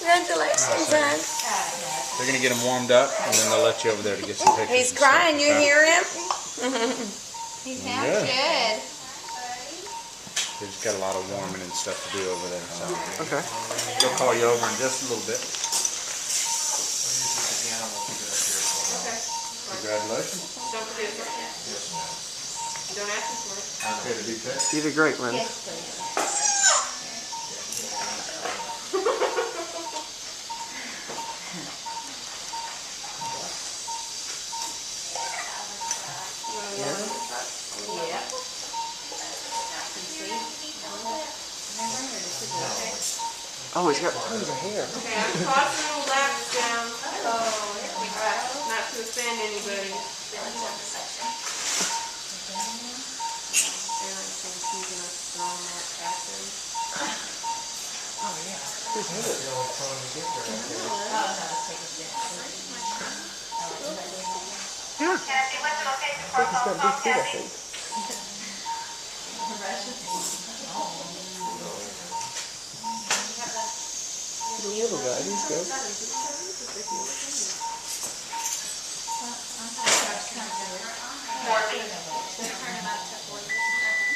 Congratulations, son. They're going to get him warmed up, and then they'll let you over there to get some pictures. He's crying. You hear him? He sounds good. They just got a lot of warming and stuff to do over there. So. Okay. They'll call you over in just a little bit. Congratulations. Don't forget it. Don't ask me for it. Okay to be picked. You did great, Linda. Yes, please. Yeah. Oh, he's got tons of hair. Okay, I'm tossing the laps down. Not to offend anybody. Yeah. He's got big feet, I think. The little guy, he's good.